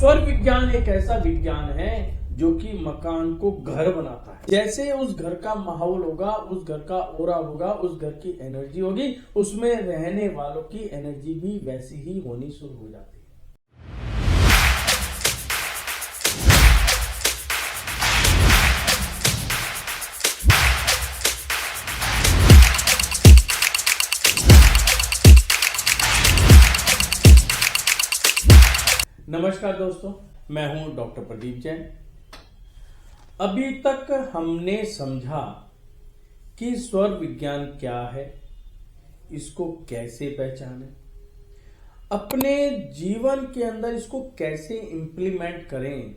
स्वर विज्ञान एक ऐसा विज्ञान है जो कि मकान को घर बनाता है। जैसे उस घर का माहौल होगा, उस घर का ओरा होगा, उस घर की एनर्जी होगी, उसमें रहने वालों की एनर्जी भी वैसी ही होनी शुरू हो जाती है। नमस्कार दोस्तों, मैं हूं डॉक्टर प्रदीप जैन। अभी तक हमने समझा कि स्वर विज्ञान क्या है, इसको कैसे पहचानें, अपने जीवन के अंदर इसको कैसे इंप्लीमेंट करें,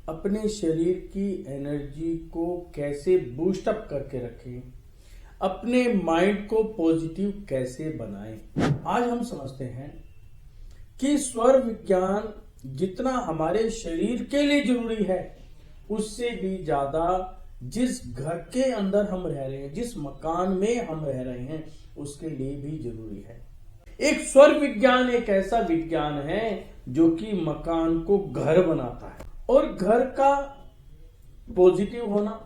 अपने शरीर की एनर्जी को कैसे बूस्ट अप करके रखें, अपने माइंड को पॉजिटिव कैसे बनाएं। आज हम समझते हैं कि स्वर विज्ञान जितना हमारे शरीर के लिए जरूरी है, उससे भी ज्यादा जिस घर के अंदर हम रह रहे हैं, जिस मकान में हम रह रहे हैं, उसके लिए भी जरूरी है। एक स्वर विज्ञान एक ऐसा विज्ञान है जो कि मकान को घर बनाता है, और घर का पॉजिटिव होना,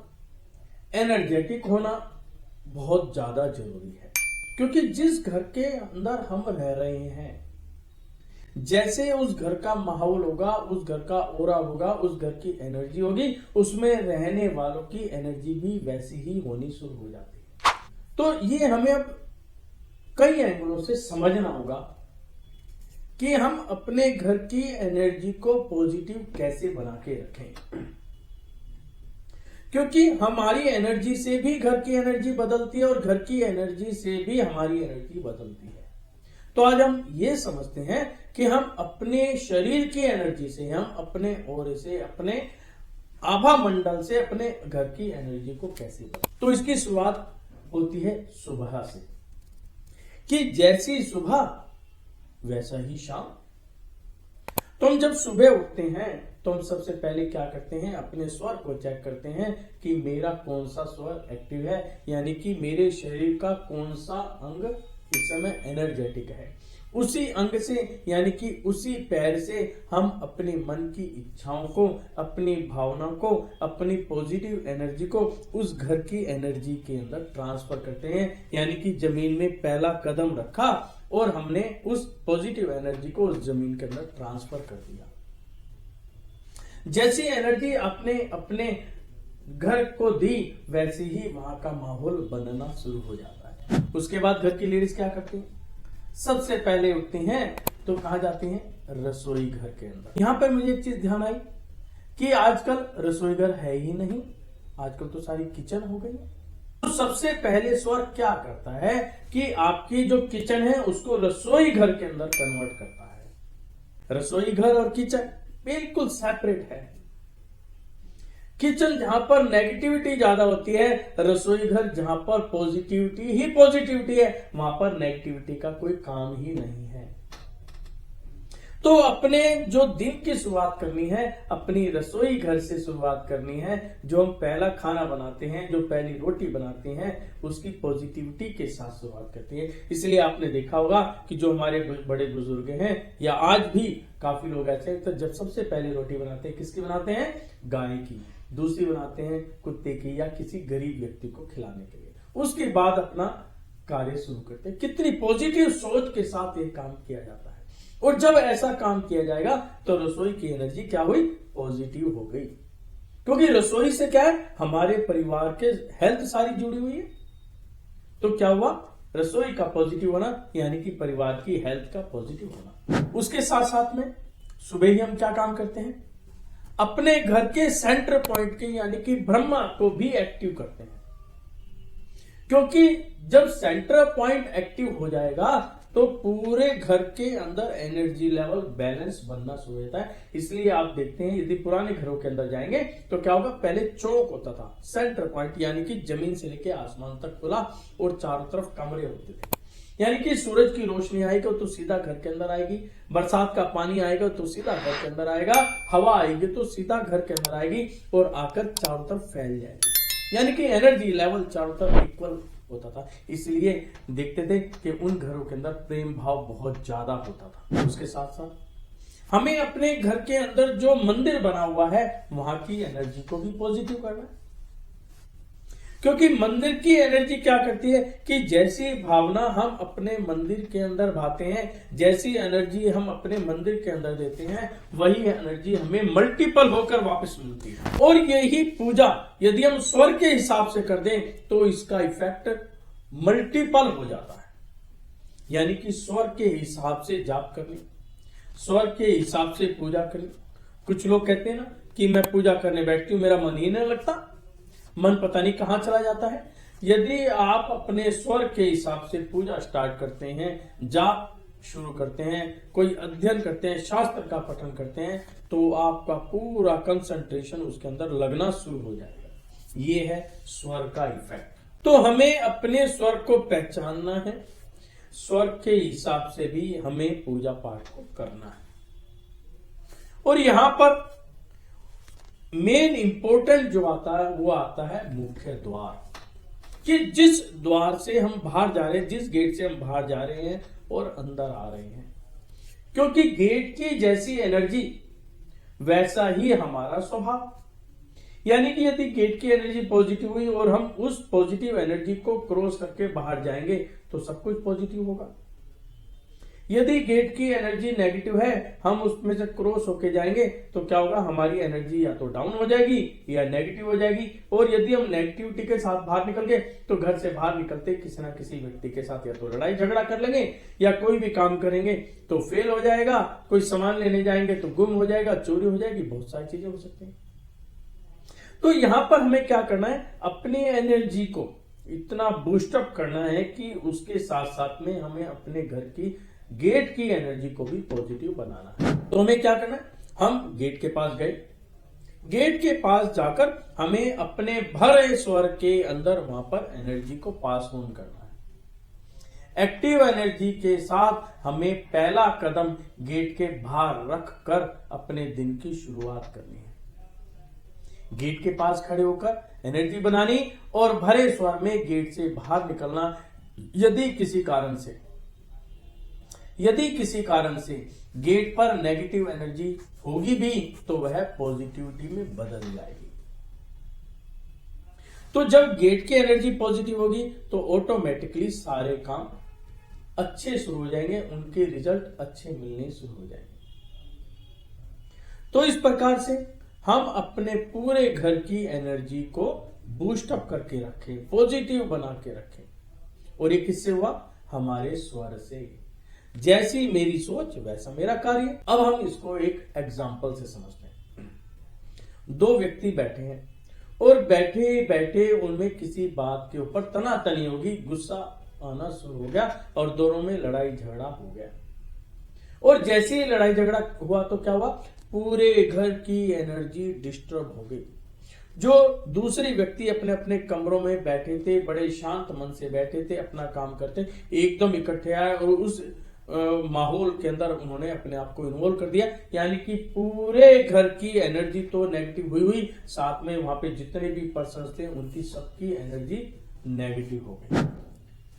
एनर्जेटिक होना बहुत ज्यादा जरूरी है। क्योंकि जिस घर के अंदर हम रह रहे हैं, जैसे उस घर का माहौल होगा, उस घर का ओरा होगा, उस घर की एनर्जी होगी, उसमें रहने वालों की एनर्जी भी वैसी ही होनी शुरू हो जाती है। तो ये हमें अब कई एंगलों से समझना होगा कि हम अपने घर की एनर्जी को पॉजिटिव कैसे बना के रखें, क्योंकि हमारी एनर्जी से भी घर की एनर्जी बदलती है और घर की एनर्जी से भी हमारी एनर्जी बदलती है। तो आज हम ये समझते हैं कि हम अपने शरीर की एनर्जी से, हम अपने ओरे से, अपने आभा मंडल से अपने घर की एनर्जी को कैसे बदलें। तो इसकी शुरुआत होती है सुबह से, कि जैसी सुबह वैसा ही शाम। तो हम जब सुबह उठते हैं तो हम सबसे पहले क्या करते हैं, अपने स्वर को चेक करते हैं कि मेरा कौन सा स्वर एक्टिव है, यानी कि मेरे शरीर का कौन सा अंग इस समय एनर्जेटिक है। उसी अंग से, यानी कि उसी पैर से हम अपने मन की इच्छाओं को, अपनी भावना को, अपनी पॉजिटिव एनर्जी को उस घर की एनर्जी के अंदर ट्रांसफर करते हैं। यानी कि जमीन में पहला कदम रखा और हमने उस पॉजिटिव एनर्जी को उस जमीन के अंदर ट्रांसफर कर दिया। जैसी एनर्जी आपने अपने घर को दी, वैसे ही वहां का माहौल बनना शुरू हो जाता है। उसके बाद घर की लेडीज क्या करती हैं, सबसे पहले उठती हैं तो कहां जाती हैं, रसोई घर के अंदर। यहां पर मुझे एक चीज ध्यान आई कि आजकल रसोई घर है ही नहीं, आजकल तो सारी किचन हो गई है। तो सबसे पहले स्वर क्या करता है कि आपकी जो किचन है उसको रसोई घर के अंदर कन्वर्ट करता है। रसोई घर और किचन बिल्कुल सेपरेट है। किचन जहां पर नेगेटिविटी ज्यादा होती है, रसोई घर जहां पर पॉजिटिविटी ही पॉजिटिविटी है, वहां पर नेगेटिविटी का कोई काम ही नहीं है। तो अपने जो दिन की शुरुआत करनी है, अपनी रसोई घर से शुरुआत करनी है। जो हम पहला खाना बनाते हैं, जो पहली रोटी बनाते हैं, उसकी पॉजिटिविटी के साथ शुरुआत करते हैं। इसलिए आपने देखा होगा कि जो हमारे बड़े बुजुर्ग हैं, या आज भी काफी लोग ऐसे हैं, तो जब सबसे पहले रोटी बनाते हैं, किसकी बनाते हैं, गाय की। दूसरी बनाते हैं कुत्ते की या किसी गरीब व्यक्ति को खिलाने के लिए। उसके बाद अपना कार्य शुरू करते हैं। कितनी पॉजिटिव सोच के साथ ये काम किया जाता है। और जब ऐसा काम किया जाएगा तो रसोई की एनर्जी क्या हुई, पॉजिटिव हो गई। क्योंकि रसोई से क्या है, हमारे परिवार के हेल्थ सारी जुड़ी हुई है। तो क्या हुआ, रसोई का पॉजिटिव होना यानी कि परिवार की हेल्थ का पॉजिटिव होना। उसके साथ साथ में सुबह ही हम क्या काम करते हैं, अपने घर के सेंटर पॉइंट के यानी कि ब्रह्मा को भी एक्टिव करते हैं। क्योंकि जब सेंटर पॉइंट एक्टिव हो जाएगा तो पूरे घर के अंदर एनर्जी लेवल बैलेंस बनना शुरू होता है। इसलिए आप देखते हैं, यदि पुराने घरों के अंदर जाएंगे तो क्या होगा, पहले चौक होता था, सेंटर पॉइंट यानी कि जमीन से लेकर आसमान तक खुला, और चारों तरफ कमरे होते थे। यानी कि सूरज की रोशनी आएगी तो सीधा घर के अंदर आएगी, बरसात का पानी आएगा तो सीधा घर के अंदर आएगा, हवा आएगी तो सीधा घर के अंदर आएगी और आकर चारों तरफ फैल जाएगी। यानी कि एनर्जी लेवल चारों तरफ इक्वल होता था। इसलिए देखते थे कि उन घरों के अंदर प्रेम भाव बहुत ज्यादा होता था। उसके साथ साथ हमें अपने घर के अंदर जो मंदिर बना हुआ है वहां की एनर्जी को भी पॉजिटिव करना है। क्योंकि मंदिर की एनर्जी क्या करती है कि जैसी भावना हम अपने मंदिर के अंदर भाते हैं, जैसी एनर्जी हम अपने मंदिर के अंदर देते हैं, वही एनर्जी हमें मल्टीपल होकर वापस मिलती है। और यही पूजा यदि हम स्वर के हिसाब से कर दें तो इसका इफेक्ट मल्टीपल हो जाता है। यानी कि स्वर के हिसाब से जाप करनी, स्वर के हिसाब से पूजा करनी। कुछ लोग कहते हैं ना कि मैं पूजा करने बैठती हूं, मेरा मन ही नहीं लगता, मन पता नहीं कहां चला जाता है। यदि आप अपने स्वर के हिसाब से पूजा स्टार्ट करते हैं, जाप शुरू करते हैं, कोई अध्ययन करते हैं, शास्त्र का पठन करते हैं, तो आपका पूरा कंसंट्रेशन उसके अंदर लगना शुरू हो जाएगा। ये है स्वर का इफेक्ट। तो हमें अपने स्वर को पहचानना है, स्वर के हिसाब से भी हमें पूजा पाठ को करना है। और यहां पर मेन इंपॉर्टेंट जो आता है वो आता है मुख्य द्वार, कि जिस द्वार से हम बाहर जा रहे हैं, जिस गेट से हम बाहर जा रहे हैं और अंदर आ रहे हैं। क्योंकि गेट की जैसी एनर्जी वैसा ही हमारा स्वभाव। यानी कि यदि गेट की एनर्जी पॉजिटिव हुई और हम उस पॉजिटिव एनर्जी को क्रॉस करके बाहर जाएंगे तो सब कुछ पॉजिटिव होगा। यदि गेट की एनर्जी नेगेटिव है, हम उसमें से क्रॉस होके जाएंगे तो क्या होगा, हमारी एनर्जी या तो डाउन हो जाएगी या नेगेटिव हो जाएगी। और यदि हम नेगेटिविटी के साथ बाहर निकल गए तो घर से बाहर निकलते किसी ना किसी व्यक्ति के साथ या तो लड़ाई झगड़ा कर लेंगे या कोई भी काम करेंगे तो फेल हो जाएगा, कोई सामान लेने जाएंगे तो गुम हो जाएगा, चोरी हो जाएगी, बहुत सारी चीजें हो सकती हैं। तो यहां पर हमें क्या करना है, अपनी एनर्जी को इतना बूस्टअप करना है कि उसके साथ साथ में हमें अपने घर की गेट की एनर्जी को भी पॉजिटिव बनाना है। तो हमें क्या करना है, हम गेट के पास गए, गेट के पास जाकर हमें अपने भरे स्वर के अंदर वहां पर एनर्जी को पास ऑन करना है। एक्टिव एनर्जी के साथ हमें पहला कदम गेट के बाहर रख कर अपने दिन की शुरुआत करनी है। गेट के पास खड़े होकर एनर्जी बनानी और भरे स्वर में गेट से बाहर निकलना। यदि किसी कारण से गेट पर नेगेटिव एनर्जी होगी भी तो वह पॉजिटिविटी में बदल जाएगी। तो जब गेट की एनर्जी पॉजिटिव होगी तो ऑटोमेटिकली सारे काम अच्छे शुरू हो जाएंगे, उनके रिजल्ट अच्छे मिलने शुरू हो जाएंगे। तो इस प्रकार से हम अपने पूरे घर की एनर्जी को बूस्टअप करके रखें, पॉजिटिव बना के रखें। और ये किससे हुआ, हमारे स्वर से। जैसी मेरी सोच वैसा मेरा कार्य। अब हम इसको एक एग्जाम्पल से समझते हैं। दो व्यक्ति बैठे हैं और बैठे बैठे उनमें किसी बात के ऊपर तनातनी होगी, गुस्सा आना शुरू हो गया और दोनों में लड़ाई झगड़ा हो गया। और जैसे ही लड़ाई झगड़ा हुआ तो क्या हुआ, पूरे घर की एनर्जी डिस्टर्ब हो गई। जो दूसरे व्यक्ति अपने अपने कमरों में बैठे थे, बड़े शांत मन से बैठे थे, अपना काम करते, एकदम इकट्ठे आए और उस माहौल के अंदर उन्होंने अपने आप को इन्वॉल्व कर दिया। यानी कि पूरे घर की एनर्जी तो नेगेटिव हुई, साथ में वहां पे जितने भी पर्सन थे उनकी सबकी एनर्जी नेगेटिव हो गई।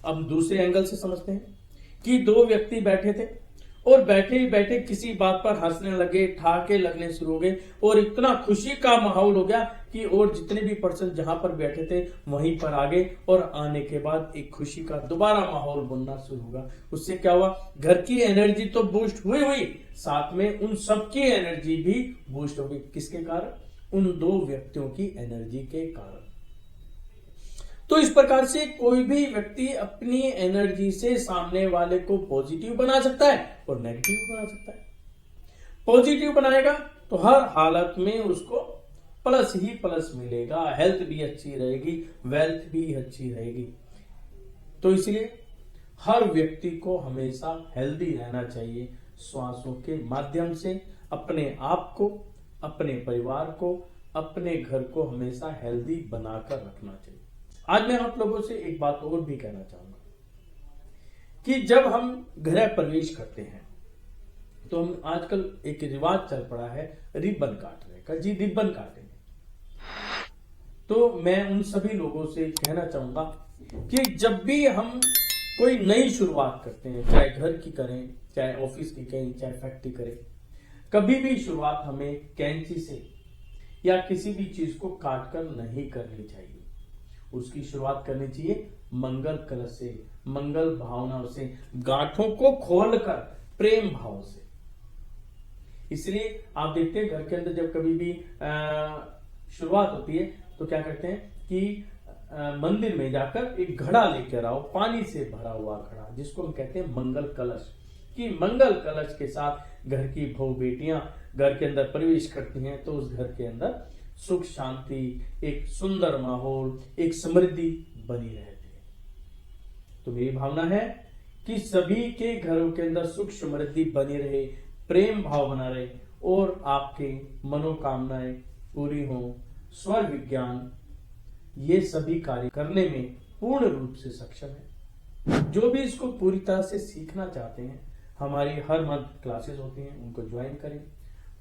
अब दूसरे एंगल से समझते हैं कि दो व्यक्ति बैठे थे और बैठे ही बैठे किसी बात पर हंसने लगे, ठहाके लगने शुरू हो गए और इतना खुशी का माहौल हो गया कि और जितने भी पर्सन जहां पर बैठे थे वहीं पर आ गए। और आने के बाद एक खुशी का दोबारा माहौल बनना शुरू होगा। उससे क्या हुआ, घर की एनर्जी तो बूस्ट हुई, साथ में उन सबकी एनर्जी भी बूस्ट हो गई। किसके कारण, उन दो व्यक्तियों की एनर्जी के कारण। तो इस प्रकार से कोई भी व्यक्ति अपनी एनर्जी से सामने वाले को पॉजिटिव बना सकता है और नेगेटिव बना सकता है। पॉजिटिव बनाएगा तो हर हालत में उसको प्लस ही प्लस मिलेगा, हेल्थ भी अच्छी रहेगी, वेल्थ भी अच्छी रहेगी। तो इसलिए हर व्यक्ति को हमेशा हेल्दी रहना चाहिए। श्वासों के माध्यम से अपने आप को, अपने परिवार को, अपने घर को हमेशा हेल्दी बनाकर रखना चाहिए। आज मैं आप लोगों से एक बात और भी कहना चाहूंगा कि जब हम गृह प्रवेश करते हैं तो हम आजकल एक रिवाज चल पड़ा है रिबन काटने का, जी रिबन काटेंगे। तो मैं उन सभी लोगों से कहना चाहूंगा कि जब भी हम कोई नई शुरुआत करते हैं, चाहे घर की करें, चाहे ऑफिस की करें, चाहे फैक्ट्री करें, कभी भी शुरुआत हमें कैंची से या किसी भी चीज को काट कर नहीं करनी चाहिए। उसकी शुरुआत करनी चाहिए मंगल कलश से, मंगल भावनाओं से, गांठों को खोलकर प्रेम भाव से। इसलिए आप देखते हैं घर के अंदर जब कभी भी शुरुआत होती है तो क्या करते हैं कि मंदिर में जाकर एक घड़ा लेकर आओ, पानी से भरा हुआ घड़ा, जिसको हम कहते हैं मंगल कलश। कि मंगल कलश के साथ घर की बहू बेटियां घर के अंदर प्रवेश करती हैं तो उस घर के अंदर सुख शांति, एक सुंदर माहौल, एक समृद्धि बनी रहती है। तो मेरी भावना है कि सभी के घरों के अंदर सुख समृद्धि बनी रहे, प्रेम भाव बना रहे और आपके मनोकामनाएं पूरी हो। स्वर विज्ञान ये सभी कार्य करने में पूर्ण रूप से सक्षम है। जो भी इसको पूरी तरह से सीखना चाहते हैं, हमारी हर मंथ क्लासेस होती हैं, उनको ज्वाइन करें,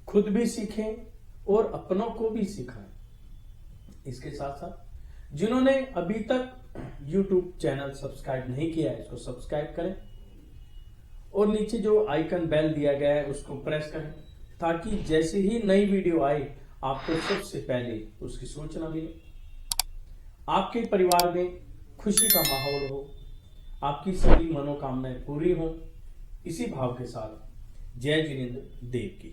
खुद भी सीखें और अपनों को भी सिखाएं। इसके साथ साथ जिन्होंने अभी तक YouTube चैनल सब्सक्राइब नहीं किया है, इसको सब्सक्राइब करें और नीचे जो आइकन बेल दिया गया है उसको प्रेस करें, ताकि जैसे ही नई वीडियो आए आपको सबसे पहले उसकी सूचना मिले। आपके परिवार में खुशी का माहौल हो, आपकी सभी मनोकामनाएं पूरी हो। इसी भाव के साथ जय जिनेंद्र देव की।